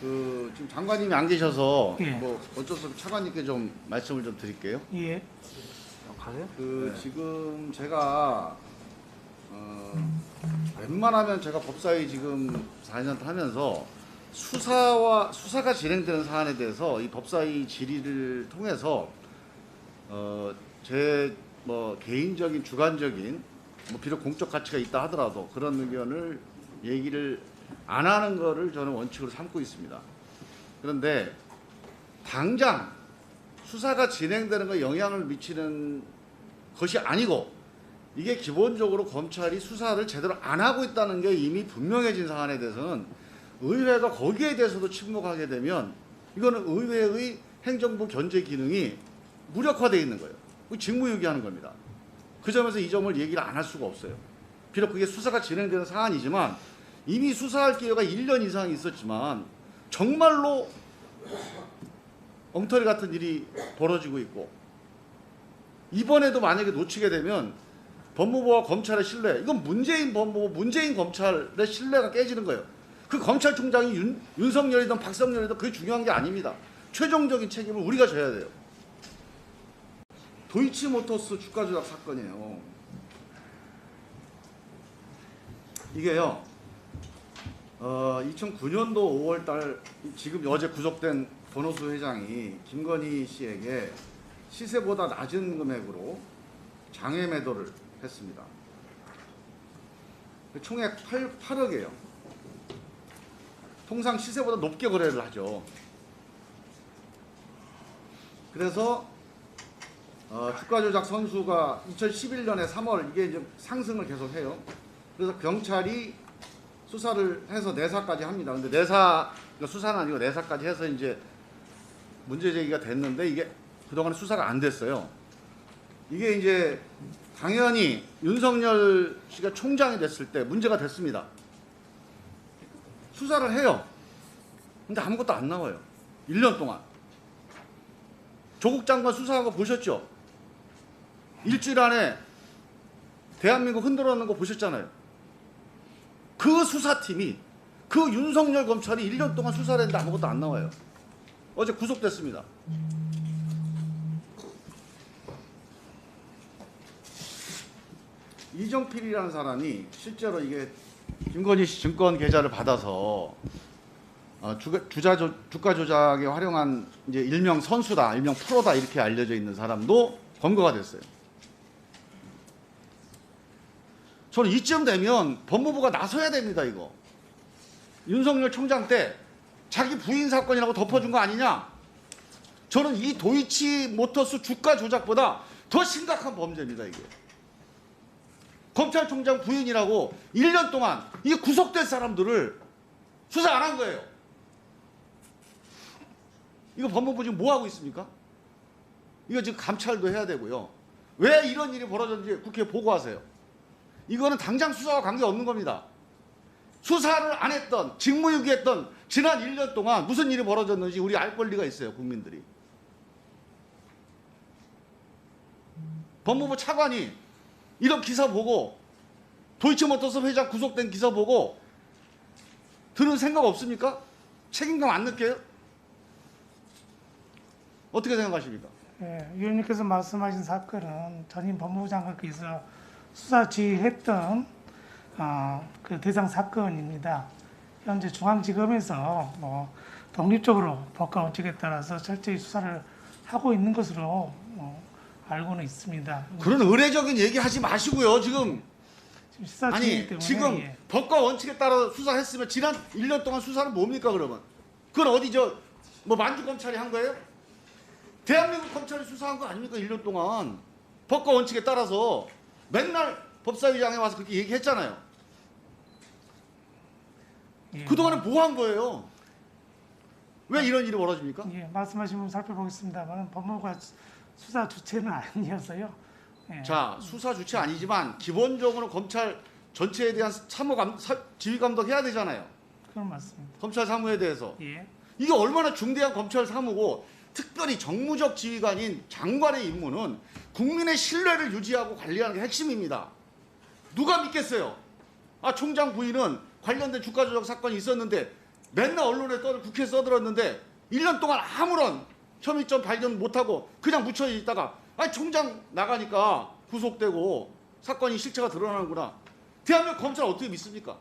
지금 장관님이 안 계셔서 예. 뭐 어쩔 수 없이 차관님께 좀 말씀을 좀 드릴게요. 예. 가세요? 지금 제가 웬만하면 제가 법사위 지금 4년 하면서 수사가 진행되는 사안에 대해서 이 법사위 질의를 통해서 제 뭐 개인적인 주관적인 뭐 비록 공적 가치가 있다 하더라도 그런 의견을 얘기를 안 하는 거를 저는 원칙으로 삼고 있습니다. 그런데 당장 수사가 진행되는 거에 영향을 미치는 것이 아니고 이게 기본적으로 검찰이 수사를 제대로 안 하고 있다는 게 이미 분명해진 사안에 대해서는 의회가 거기에 대해서도 침묵하게 되면 이거는 의회의 행정부 견제 기능이 무력화되어 있는 거예요. 직무유기하는 겁니다. 그 점에서 이 점을 얘기를 안 할 수가 없어요. 비록 그게 수사가 진행되는 사안이지만 이미 수사할 기회가 1년 이상 있었지만 정말로 엉터리 같은 일이 벌어지고 있고 이번에도 만약에 놓치게 되면 법무부와 검찰의 신뢰, 이건 문재인 법무부, 문재인 검찰의 신뢰가 깨지는 거예요. 그 검찰총장이 윤석열이든 박성열이든 그게 중요한 게 아닙니다. 최종적인 책임을 우리가 져야 돼요. 도이치모터스 주가 조작 사건이에요. 이게요. 2009년도 5월달 지금 어제 구속된 권오수 회장이 김건희 씨에게 시세보다 낮은 금액으로 장외 매도를 했습니다. 총액 8억이에요. 통상 시세보다 높게 거래를 하죠. 그래서 주가 조작 선수가 2011년에 3월 이게 이제 상승을 계속해요. 그래서 경찰이 수사를 해서 내사까지 합니다. 근데 그러니까 수사는 아니고 내사까지 해서 이제 문제 제기가 됐는데 이게 그동안 수사가 안 됐어요. 이게 이제 당연히 윤석열 씨가 총장이 됐을 때 문제가 됐습니다. 수사를 해요. 근데 아무것도 안 나와요. 1년 동안. 조국 장관 수사한 거 보셨죠? 일주일 안에 대한민국 흔들어 놓는 거 보셨잖아요. 그 수사팀이 그 윤석열 검찰이 1년 동안 수사를 했는데 아무것도 안 나와요. 어제 구속됐습니다. 이정필이라는 사람이 실제로 이게 김건희 씨 증권 계좌를 받아서 주가 조작에 활용한 이제 일명 선수다, 일명 프로다 이렇게 알려져 있는 사람도 검거가 됐어요. 저는 이쯤 되면 법무부가 나서야 됩니다. 이거 윤석열 총장 때 자기 부인 사건이라고 덮어준 거 아니냐? 저는 이 도이치모터스 주가 조작보다 더 심각한 범죄입니다. 이게 검찰총장 부인이라고 1년 동안 이 구속된 사람들을 수사 안 한 거예요. 이거 법무부 지금 뭐 하고 있습니까? 이거 지금 감찰도 해야 되고요. 왜 이런 일이 벌어졌는지 국회에 보고하세요. 이거는 당장 수사와 관계없는 겁니다. 수사를 안 했던, 직무유기했던 지난 1년 동안 무슨 일이 벌어졌는지 우리 알 권리가 있어요. 국민들이. 법무부 차관이 이런 기사 보고 도이치모터스 회장 구속된 기사 보고 들은 생각 없습니까? 책임감 안 느껴요? 어떻게 생각하십니까? 예, 위원님께서 말씀하신 사건은 전임 법무부 장관께서 수사 지휘했던 그 대상 사건입니다. 현재 중앙지검에서 뭐 독립적으로 법과 원칙에 따라서 철저히 수사를 하고 있는 것으로 알고는 있습니다. 그런 의례적인 얘기 하지 마시고요. 지금 수사 지휘 아니 때문에 지금 예. 법과 원칙에 따라 수사했으면 지난 1년 동안 수사는 뭡니까 그러면? 그건 어디 뭐 만주 검찰이 한 거예요? 대한민국 검찰이 수사한 거 아닙니까? 1년 동안 법과 원칙에 따라서 맨날 법사위장에 와서 그렇게 얘기했잖아요. 예. 그동안에 뭐 한 거예요? 왜 이런 일이 벌어집니까? 예, 말씀하신 부분 살펴보겠습니다만 법무부가 수사 주체는 아니어서요. 예. 자, 수사 주체 아니지만 기본적으로 검찰 전체에 대한 지휘 감독해야 되잖아요. 그건 맞습니다. 검찰 사무에 대해서. 예. 이게 얼마나 중대한 검찰 사무고 특별히 정무적 지휘관인 장관의 임무는 국민의 신뢰를 유지하고 관리하는 게 핵심입니다. 누가 믿겠어요? 총장 부인은 관련된 주가 조작 사건이 있었는데 맨날 언론에 국회에 써들었는데 1년 동안 아무런 혐의점 발견 못하고 그냥 묻혀 있다가 아니 총장 나가니까 구속되고 사건이 실체가 드러나는구나. 대한민국 검찰 어떻게 믿습니까?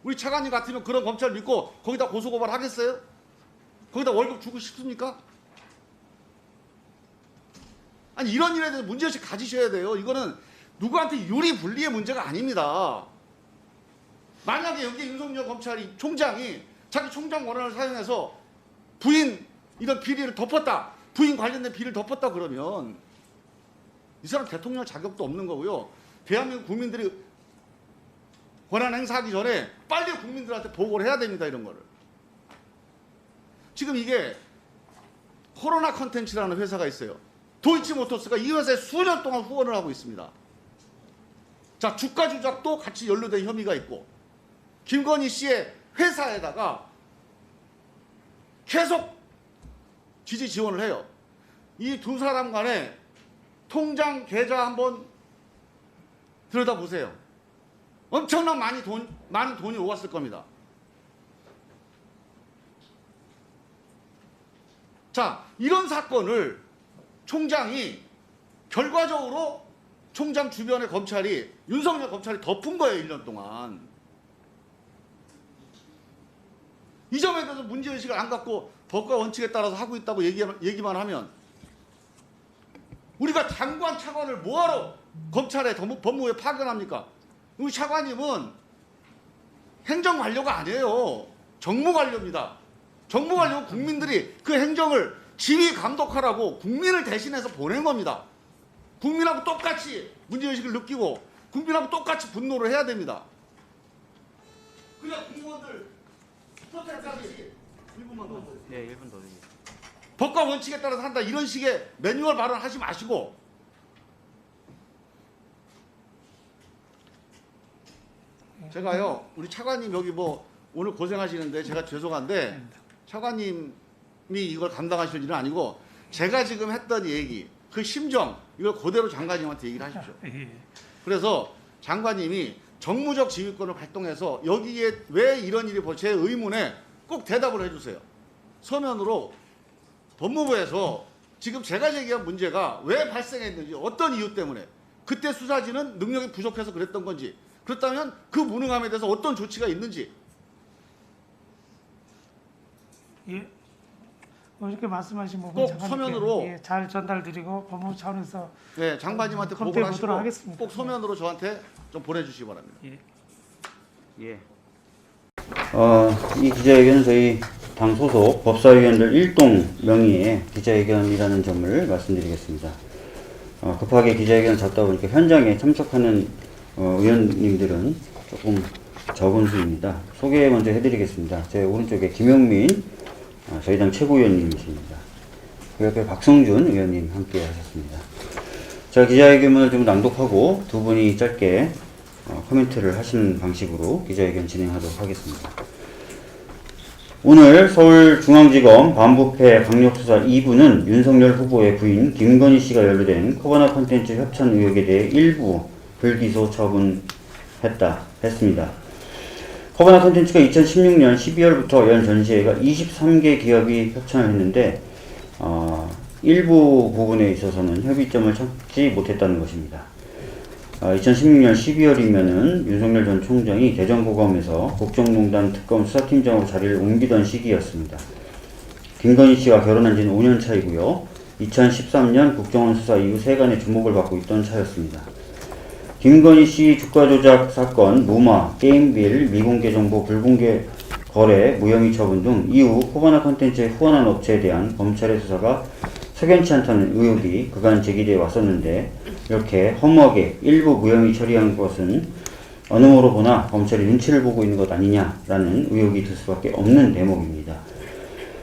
우리 차관님 같으면 그런 검찰 믿고 거기다 고소고발 하겠어요? 거기다 월급 주고 싶습니까? 아니 이런 일에 대해서 문제의식 가지셔야 돼요. 이거는 누구한테 유리 분리의 문제가 아닙니다. 만약에 여기 윤석열 검찰이 총장이 자기 총장 권한을 사용해서 부인 이런 비리를 덮었다. 부인 관련된 비리를 덮었다 그러면 이 사람 대통령 자격도 없는 거고요. 대한민국 국민들이 권한 행사하기 전에 빨리 국민들한테 보고를 해야 됩니다. 이런 거를. 지금 이게 코로나 컨텐츠라는 회사가 있어요. 도이치모터스가 이 회사에 수년 동안 후원을 하고 있습니다. 자, 주가 조작도 같이 연루된 혐의가 있고 김건희 씨의 회사에다가 계속 지지 지원을 해요. 이 두 사람 간에 통장 계좌 한번 들여다보세요. 엄청난 많은 돈이 오갔을 겁니다. 자, 이런 사건을 총장이 결과적으로 총장 주변의 검찰이 윤석열 검찰이 덮은 거예요. 1년 동안. 이 점에 대해서 문제의식을 안 갖고 법과 원칙에 따라서 하고 있다고 얘기만 하면 우리가 장관 차관을 뭐하러 검찰에 법무부에 파견합니까? 우리 차관님은 행정관료가 아니에요. 정무관료입니다. 정무관료는 국민들이 그 행정을 지휘 감독하라고 국민을 대신해서 보낸 겁니다. 국민하고 똑같이 문제의식을 느끼고 국민하고 똑같이 분노를 해야 됩니다. 그냥 공무원들 프로테스트하듯이 1분만 더. 네, 1분 더 드리겠습니다. 법과 원칙에 따라서 한다 이런 식의 매뉴얼 발언하지 마시고 제가요 우리 차관님 여기 뭐 오늘 고생하시는데 제가 죄송한데 차관님이 이걸 감당하실 일은 아니고 제가 지금 했던 얘기 그 심정 이걸 그대로 장관님한테 얘기를 하십시오. 그래서 장관님이 정무적 지휘권을 발동해서 여기에 왜 이런 일이 제 의문에 꼭 대답을 해주세요. 서면으로 법무부에서 지금 제가 제기한 문제가 왜 발생했는지 어떤 이유 때문에 그때 수사진은 능력이 부족해서 그랬던 건지 그렇다면 그 무능함에 대해서 어떤 조치가 있는지 예. 이렇게 말씀하신 부분 꼭 장관님께, 서면으로 예, 잘 전달드리고 법무부 차원에서 네, 장관님한테 검토해 보고를 보도록 하시고 하겠습니다. 꼭 서면으로 저한테 좀 보내주시기 바랍니다. 예. 예. 이 기자회견은 저희 당 소속 법사위원들 1동 명의의 기자회견이라는 점을 말씀드리겠습니다. 급하게 기자회견을 잡다 보니까 현장에 참석하는 의원님들은 조금 적은 수입니다. 소개 먼저 해드리겠습니다. 제 오른쪽에 김용민 저희 당 최고위원님이십니다. 그 옆에 박성준 의원님 함께 하셨습니다. 제가 기자회견을 좀 낭독하고 두 분이 짧게 코멘트를 하시는 방식으로 기자회견 진행하도록 하겠습니다. 오늘 서울중앙지검 반부패 강력수사 2부는 윤석열 후보의 부인 김건희 씨가 연루된 코바나 콘텐츠 협찬 의혹에 대해 일부 불기소 했습니다. 코바나 콘텐츠가 2016년 12월부터 연 전시회가 23개 기업이 협찬을 했는데 일부 부분에 있어서는 협의점을 찾지 못했다는 것입니다. 2016년 12월이면은 윤석열 전 총장이 대전고검에서 국정농단 특검 수사팀장으로 자리를 옮기던 시기였습니다. 김건희 씨가 결혼한 지는 5년 차이고요. 2013년 국정원 수사 이후 세간의 주목을 받고 있던 차였습니다. 김건희 씨 주가 조작 사건, 무마, 게임빌, 미공개 정보, 불공개 거래, 무혐의 처분 등 이후 코바나 콘텐츠에 후원한 업체에 대한 검찰의 수사가 석연치 않다는 의혹이 그간 제기되어 왔었는데 이렇게 허무하게 일부 무혐의 처리한 것은 어느 모로 보나 검찰이 눈치를 보고 있는 것 아니냐라는 의혹이 들 수밖에 없는 대목입니다.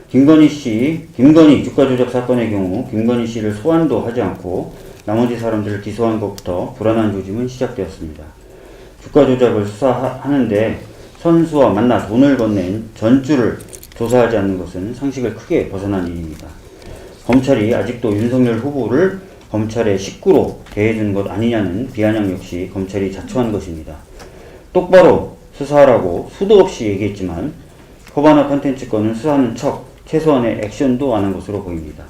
김건희 주가 조작 사건의 경우 김건희 씨를 소환도 하지 않고 나머지 사람들을 기소한 것부터 불안한 조짐은 시작되었습니다. 주가 조작을 수사하는데 선수와 만나 돈을 건넨 전주를 조사하지 않는 것은 상식을 크게 벗어난 일입니다. 검찰이 아직도 윤석열 후보를 검찰의 식구로 대해주는 것 아니냐는 비아냥 역시 검찰이 자초한 것입니다. 똑바로 수사하라고 수도 없이 얘기했지만 코바나 컨텐츠 건은 수사하는 척 최소한의 액션도 안 한 것으로 보입니다.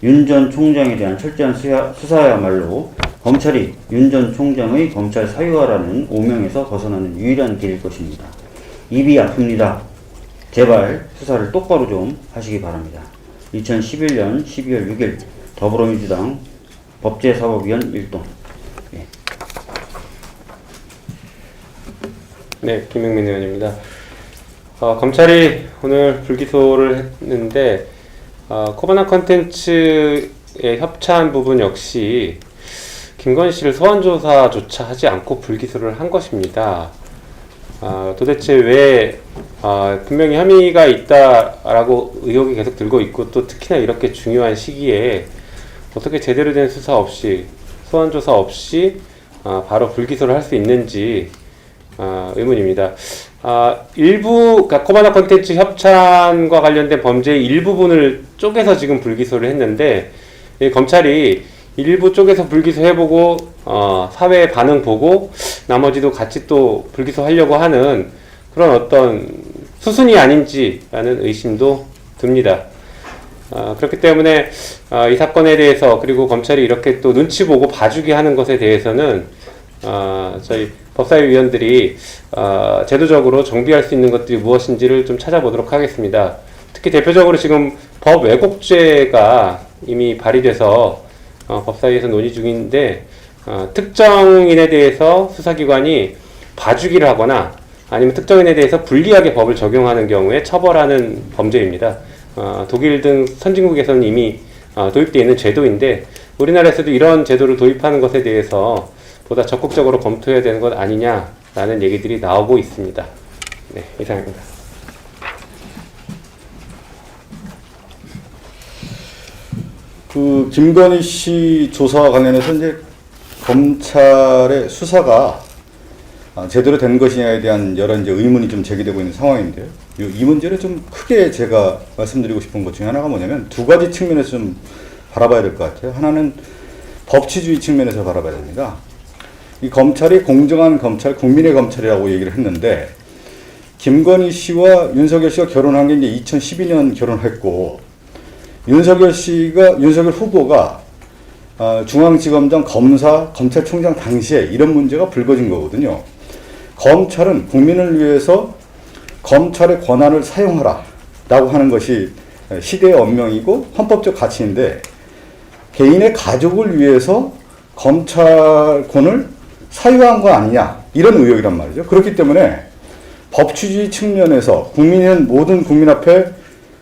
윤 전 총장에 대한 철저한 수사야말로 검찰이 윤 전 총장의 검찰 사유화라는 오명에서 벗어나는 유일한 길일 것입니다. 입이 아픕니다. 제발 수사를 똑바로 좀 하시기 바랍니다. 2011년 12월 6일 더불어민주당 법제사법위원 1동. 예. 네, 김영민 의원입니다. 검찰이 오늘 불기소를 했는데 코바나 컨텐츠에 협찬 부분 역시 김건희 씨를 소환조사조차 하지 않고 불기소를 한 것입니다. 도대체 왜 분명히 혐의가 있다라고 의혹이 계속 들고 있고 또 특히나 이렇게 중요한 시기에 어떻게 제대로 된 수사 없이 소환조사 없이 바로 불기소를 할 수 있는지 의문입니다. 일부 그러니까 코바나 컨텐츠 협찬과 관련된 범죄의 일부분을 쪼개서 지금 불기소를 했는데 검찰이 일부 쪼개서 불기소해보고 사회의 반응 보고 나머지도 같이 또 불기소하려고 하는 그런 어떤 수순이 아닌지라는 의심도 듭니다. 그렇기 때문에 이 사건에 대해서 그리고 검찰이 이렇게 또 눈치 보고 봐주기 하는 것에 대해서는 저희 법사위 위원들이 제도적으로 정비할 수 있는 것들이 무엇인지를 좀 찾아보도록 하겠습니다. 특히 대표적으로 지금 법 왜곡죄가 이미 발의돼서 법사위에서 논의 중인데 특정인에 대해서 수사기관이 봐주기를 하거나 아니면 특정인에 대해서 불리하게 법을 적용하는 경우에 처벌하는 범죄입니다. 독일 등 선진국에서는 이미 도입되어 있는 제도인데 우리나라에서도 이런 제도를 도입하는 것에 대해서 보다 적극적으로 검토해야 되는 것 아니냐라는 얘기들이 나오고 있습니다. 네, 이상입니다. 그 김건희 씨 조사와 관련해서 이제 검찰의 수사가 제대로 된 것이냐에 대한 여러 이제 의문이 좀 제기되고 있는 상황인데요. 이 문제를 좀 크게 제가 말씀드리고 싶은 것 중에 하나가 뭐냐면 두 가지 측면에서 좀 바라봐야 될 것 같아요. 하나는 법치주의 측면에서 바라봐야 됩니다. 이 검찰이 공정한 검찰, 국민의 검찰이라고 얘기를 했는데 김건희 씨와 윤석열 씨가 결혼한 게 이제 2012년 결혼했고 윤석열 후보가 중앙지검장, 검사, 검찰총장 당시에 이런 문제가 불거진 거거든요. 검찰은 국민을 위해서 검찰의 권한을 사용하라 라고 하는 것이 시대의 언명이고 헌법적 가치인데 개인의 가족을 위해서 검찰권을 사유한 거 아니냐 이런 의혹이란 말이죠. 그렇기 때문에 법치주의 측면에서 국민은 모든 국민 앞에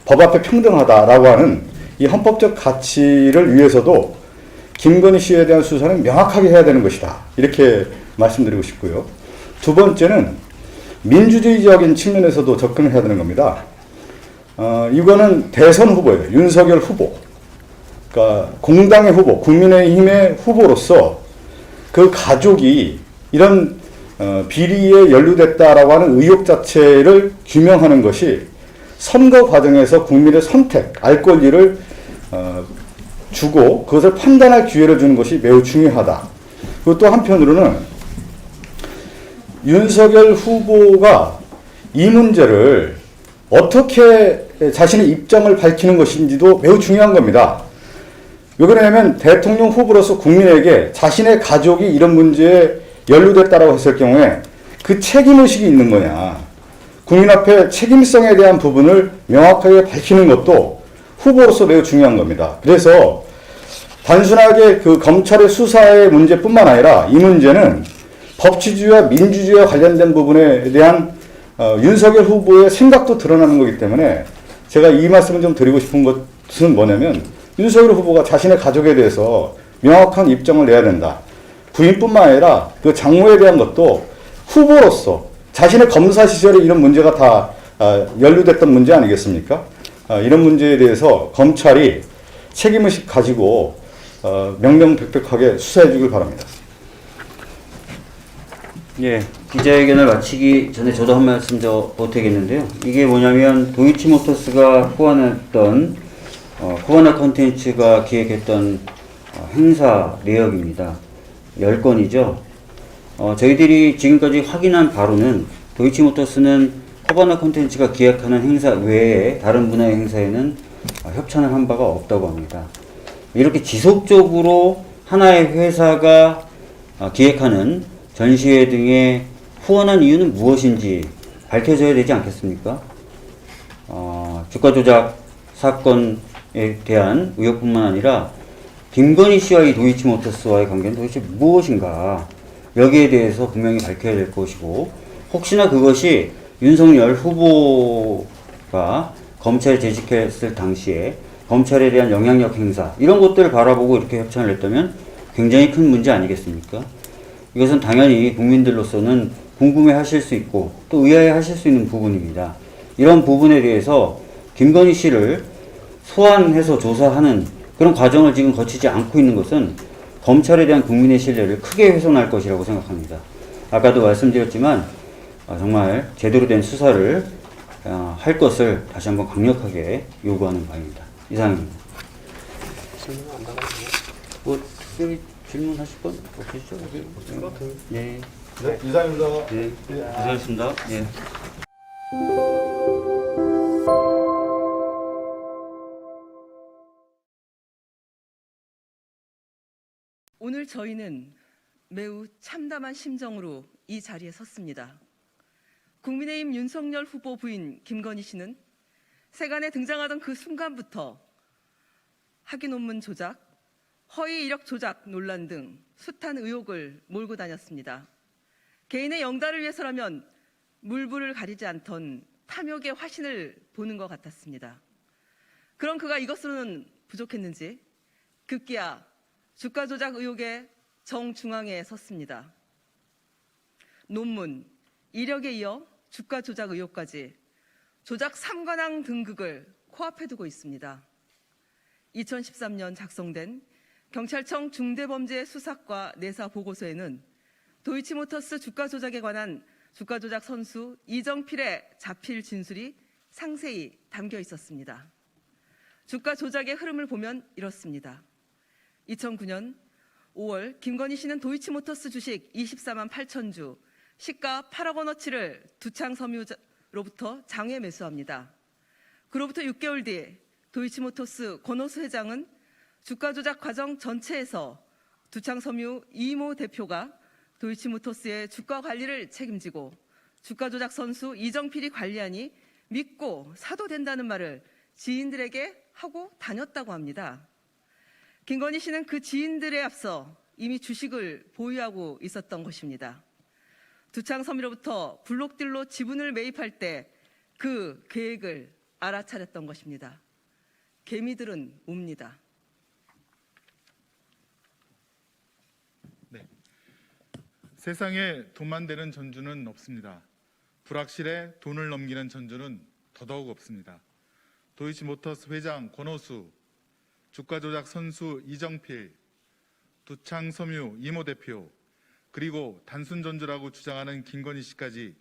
법 앞에 평등하다라고 하는 이 헌법적 가치를 위해서도 김건희 씨에 대한 수사는 명확하게 해야 되는 것이다. 이렇게 말씀드리고 싶고요. 두 번째는 민주주의적인 측면에서도 접근을 해야 되는 겁니다. 이거는 대선 후보예요. 윤석열 후보. 그러니까 공당의 후보, 국민의힘의 후보로서 그 가족이 이런 비리에 연루됐다라고 하는 의혹 자체를 규명하는 것이 선거 과정에서 국민의 선택, 알 권리를 주고 그것을 판단할 기회를 주는 것이 매우 중요하다. 그리고 또 한편으로는 윤석열 후보가 이 문제를 어떻게 자신의 입장을 밝히는 것인지도 매우 중요한 겁니다. 왜 그러냐면 대통령 후보로서 국민에게 자신의 가족이 이런 문제에 연루됐다라고 했을 경우에 그 책임의식이 있는 거냐. 국민 앞에 책임성에 대한 부분을 명확하게 밝히는 것도 후보로서 매우 중요한 겁니다. 그래서 단순하게 그 검찰의 수사의 문제뿐만 아니라 이 문제는 법치주의와 민주주의와 관련된 부분에 대한 윤석열 후보의 생각도 드러나는 거기 때문에 제가 이 말씀을 좀 드리고 싶은 것은 뭐냐면 윤석열 후보가 자신의 가족에 대해서 명확한 입장을 내야 된다. 부인뿐만 아니라 그 장모에 대한 것도 후보로서 자신의 검사 시절에 이런 문제가 다 연루됐던 문제 아니겠습니까? 이런 문제에 대해서 검찰이 책임의식 가지고 명명백백하게 수사해 주길 바랍니다. 예, 기자회견을 마치기 전에 저도 한 말씀 더 보태겠는데요. 이게 뭐냐면 도이치모터스가 후원했던 코바나 컨텐츠가 기획했던 행사 내역입니다. 10건이죠. 저희들이 지금까지 확인한 바로는 도이치모터스는 코바나 콘텐츠가 기획하는 행사 외에 다른 분야의 행사에는 협찬을 한 바가 없다고 합니다. 이렇게 지속적으로 하나의 회사가 기획하는 전시회 등에 후원한 이유는 무엇인지 밝혀져야 되지 않겠습니까? 주가 조작 사건에 대한 의혹뿐만 아니라 김건희 씨와 이 도이치모터스와의 관계는 도대체 무엇인가, 여기에 대해서 분명히 밝혀야 될 것이고, 혹시나 그것이 윤석열 후보가 검찰에 재직했을 당시에 검찰에 대한 영향력 행사 이런 것들을 바라보고 이렇게 협찬을 했다면 굉장히 큰 문제 아니겠습니까? 이것은 당연히 국민들로서는 궁금해 하실 수 있고 또 의아해 하실 수 있는 부분입니다. 이런 부분에 대해서 김건희 씨를 소환해서 조사하는 그런 과정을 지금 거치지 않고 있는 것은 검찰에 대한 국민의 신뢰를 크게 훼손할 것이라고 생각합니다. 아까도 말씀드렸지만 정말 제대로 된 수사를 할 것을 다시 한번 강력하게 요구하는 바입니다. 이상입니다. 질문 안 나가시나요? 뭐 특별히 질문하실 건 없으시죠? 네. 네, 이상입니다. 네. 고생하셨습니다. 예. 오늘 저희는 매우 참담한 심정으로 이 자리에 섰습니다. 국민의힘 윤석열 후보 부인 김건희 씨는 세간에 등장하던 그 순간부터 학위 논문 조작, 허위 이력 조작 논란 등 숱한 의혹을 몰고 다녔습니다. 개인의 영달을 위해서라면 물불을 가리지 않던 탐욕의 화신을 보는 것 같았습니다. 그럼 그가 이것으로는 부족했는지 급기야 주가 조작 의혹의 정중앙에 섰습니다. 논문, 이력에 이어 주가 조작 의혹까지 조작 3관왕 등극을 코앞에 두고 있습니다. 2013년 작성된 경찰청 중대범죄수사과 내사 보고서에는 도이치모터스 주가 조작에 관한 주가 조작 선수 이정필의 자필 진술이 상세히 담겨 있었습니다. 주가 조작의 흐름을 보면 이렇습니다. 2009년 5월 김건희 씨는 도이치모터스 주식 24만 8천 주, 시가 8억 원어치를 두창섬유로부터 장외 매수합니다. 그로부터 6개월 뒤 도이치모터스 권오수 회장은 주가 조작 과정 전체에서 두창섬유 이모 대표가 도이치모터스의 주가 관리를 책임지고 주가 조작 선수 이정필이 관리하니 믿고 사도 된다는 말을 지인들에게 하고 다녔다고 합니다. 김건희 씨는 그 지인들에 앞서 이미 주식을 보유하고 있었던 것입니다. 두창섬유로부터 블록딜로 지분을 매입할 때 그 계획을 알아차렸던 것입니다. 개미들은 옵니다. 네. 세상에 돈만 되는 전주는 없습니다. 불확실해 돈을 넘기는 전주는 더더욱 없습니다. 도이치모터스 회장 권오수, 주가 조작 선수 이정필, 두창섬유 이모 대표, 그리고 단순 전주라고 주장하는 김건희 씨까지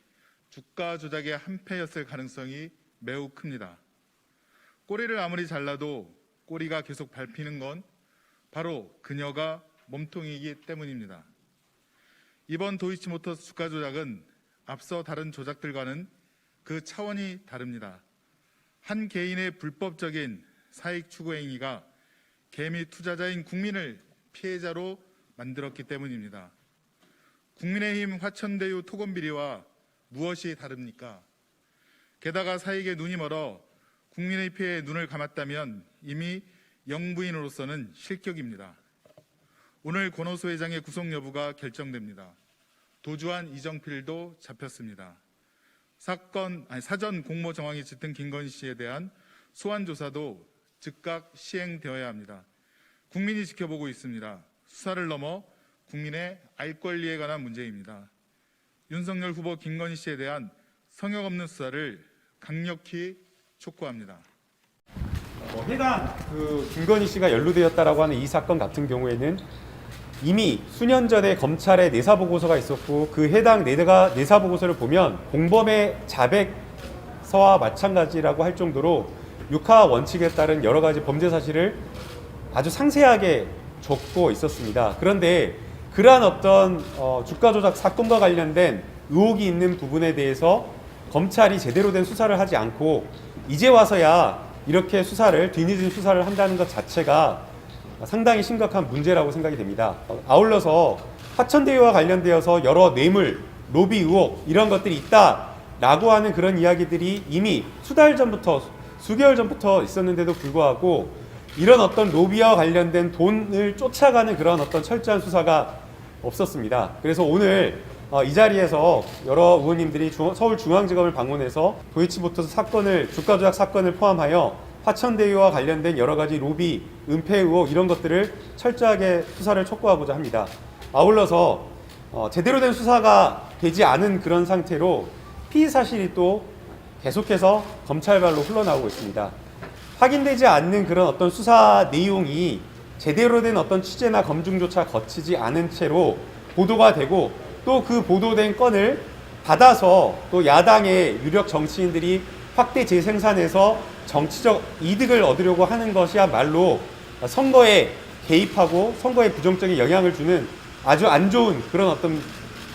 주가 조작의 한패였을 가능성이 매우 큽니다. 꼬리를 아무리 잘라도 꼬리가 계속 밟히는 건 바로 그녀가 몸통이기 때문입니다. 이번 도이치모터스 주가 조작은 앞서 다른 조작들과는 그 차원이 다릅니다. 한 개인의 불법적인 사익 추구 행위가 개미 투자자인 국민을 피해자로 만들었기 때문입니다. 국민의힘 화천대유 토건비리와 무엇이 다릅니까? 게다가 사익에 눈이 멀어 국민의 피해에 눈을 감았다면 이미 영부인으로서는 실격입니다. 오늘 권오수 회장의 구속 여부가 결정됩니다. 도주한 이정필도 잡혔습니다. 사전 공모 정황이 짙은 김건희 씨에 대한 소환 조사도 즉각 시행되어야 합니다. 국민이 지켜보고 있습니다. 수사를 넘어 국민의 알 권리에 관한 문제입니다. 윤석열 후보 김건희 씨에 대한 성역 없는 수사를 강력히 촉구합니다. 해당 김건희 씨가 연루되었다라고 하는 이 사건 같은 경우에는 이미 수년 전에 검찰에 내사 보고서가 있었고 그 해당 내사 보고서를 보면 공범의 자백서와 마찬가지라고 할 정도로 육하 원칙에 따른 여러 가지 범죄 사실을 아주 상세하게 적고 있었습니다. 그런데 그러한 어떤 주가 조작 사건과 관련된 의혹이 있는 부분에 대해서 검찰이 제대로 된 수사를 하지 않고 이제 와서야 이렇게 뒤늦은 수사를 한다는 것 자체가 상당히 심각한 문제라고 생각이 됩니다. 아울러서 화천대유와 관련되어서 여러 뇌물, 로비 의혹 이런 것들이 있다라고 하는 그런 이야기들이 이미 수개월 전부터 있었는데도 불구하고 이런 어떤 로비와 관련된 돈을 쫓아가는 그런 어떤 철저한 수사가 없었습니다. 그래서 오늘 이 자리에서 여러 의원님들이 서울중앙지검을 방문해서 도이치모터스 주가 조작 사건을 포함하여 화천대유와 관련된 여러 가지 로비, 은폐 의혹 이런 것들을 철저하게 수사를 촉구하고자 합니다. 아울러서 제대로 된 수사가 되지 않은 그런 상태로 피의 사실이 또 계속해서 검찰발로 흘러나오고 있습니다. 확인되지 않는 그런 어떤 수사 내용이 제대로 된 어떤 취재나 검증조차 거치지 않은 채로 보도가 되고 또 그 보도된 건을 받아서 또 야당의 유력 정치인들이 확대 재생산해서 정치적 이득을 얻으려고 하는 것이야말로 선거에 개입하고 선거에 부정적인 영향을 주는 아주 안 좋은 그런 어떤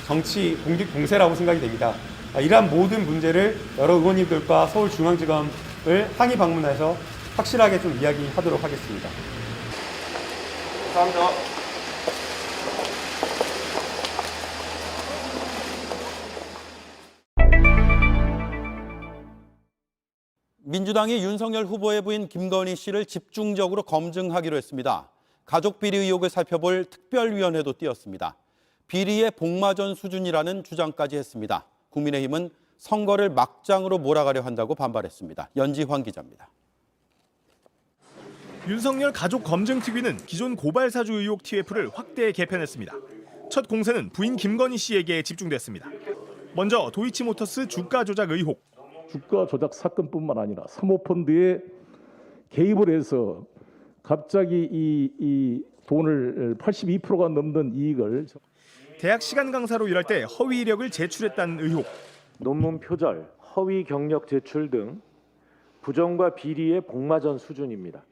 정치 공세라고 생각이 됩니다. 이러한 모든 문제를 여러 의원님들과 서울중앙지검을 항의 방문해서 확실하게 좀 이야기하도록 하겠습니다. 감사합니다. 민주당이 윤석열 후보의 부인 김건희 씨를 집중적으로 검증하기로 했습니다. 가족 비리 의혹을 살펴볼 특별위원회도 띄었습니다. 비리의 복마전 수준이라는 주장까지 했습니다. 국민의힘은 선거를 막장으로 몰아가려 한다고 반발했습니다. 연지환 기자입니다. 윤석열 가족검증특위는 기존 고발사주 의혹 TF를 확대 개편했습니다. 첫 공세는 부인 김건희 씨에게 집중됐습니다. 먼저 도이치모터스 주가 조작 의혹. 주가 조작 사건뿐만 아니라 사모펀드에 개입을 해서 갑자기 이 돈을 82%가 넘는 이익을 대학 시간 강사로 일할 때 허위 이력을 제출했다는 의혹. 논문 표절, 허위 경력 제출 등 부정과 비리의 복마전 수준입니다.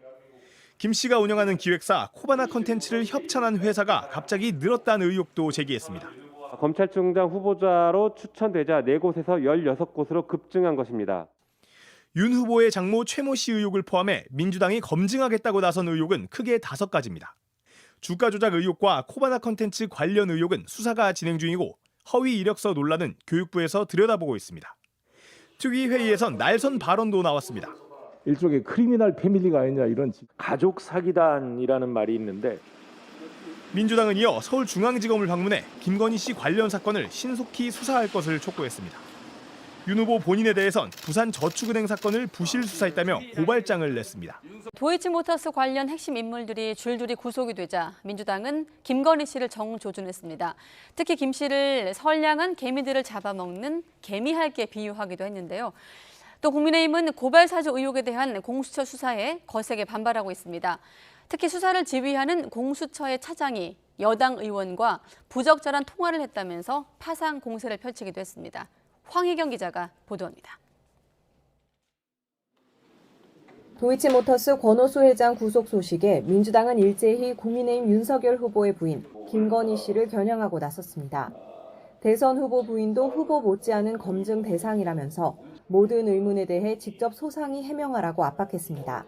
김 씨가 운영하는 기획사 코바나 컨텐츠를 협찬한 회사가 갑자기 늘었다는 의혹도 제기했습니다. 검찰총장 후보자로 추천되자 4곳에서 16곳으로 급증한 것입니다. 윤 후보의 장모 최모 씨 의혹을 포함해 민주당이 검증하겠다고 나선 의혹은 크게 5가지입니다. 주가 조작 의혹과 코바나 컨텐츠 관련 의혹은 수사가 진행 중이고 허위 이력서 논란은 교육부에서 들여다보고 있습니다. 특위 회의에선 날선 발언도 나왔습니다. 일종의 크리미널 패밀리가 아니냐 이런 가족 사기단이라는 말이 있는데 민주당은 이어 서울중앙지검을 방문해 김건희 씨 관련 사건을 신속히 수사할 것을 촉구했습니다. 윤 후보 본인에 대해선 부산저축은행 사건을 부실 수사했다며 고발장을 냈습니다. 도이치모터스 관련 핵심 인물들이 줄줄이 구속이 되자 민주당은 김건희 씨를 정조준했습니다. 특히 김 씨를 선량한 개미들을 잡아먹는 개미핥기에 비유하기도 했는데요. 또 국민의힘은 고발사주 의혹에 대한 공수처 수사에 거세게 반발하고 있습니다. 특히 수사를 지휘하는 공수처의 차장이 여당 의원과 부적절한 통화를 했다면서 파상 공세를 펼치기도 했습니다. 황희경 기자가 보도합니다. 도이치모터스 권오수 회장 구속 소식에 민주당은 일제히 국민의힘 윤석열 후보의 부인 김건희 씨를 겨냥하고 나섰습니다. 대선 후보 부인도 후보 못지않은 검증 대상이라면서 모든 의문에 대해 직접 소상히 해명하라고 압박했습니다.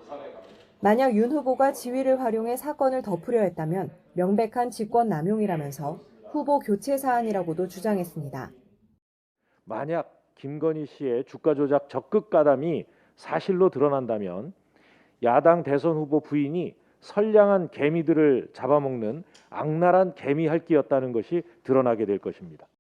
만약 윤 후보가 지위를 활용해 사건을 덮으려 했다면 명백한 직권 남용이라면서 후보 교체 사안이라고도 주장했습니다. 만약 김건희 씨의 주가 조작 적극 가담이 사실로 드러난다면 야당 대선 후보 부인이 선량한 개미들을 잡아먹는 악랄한 개미핥기였다는 것이 드러나게 될 것입니다.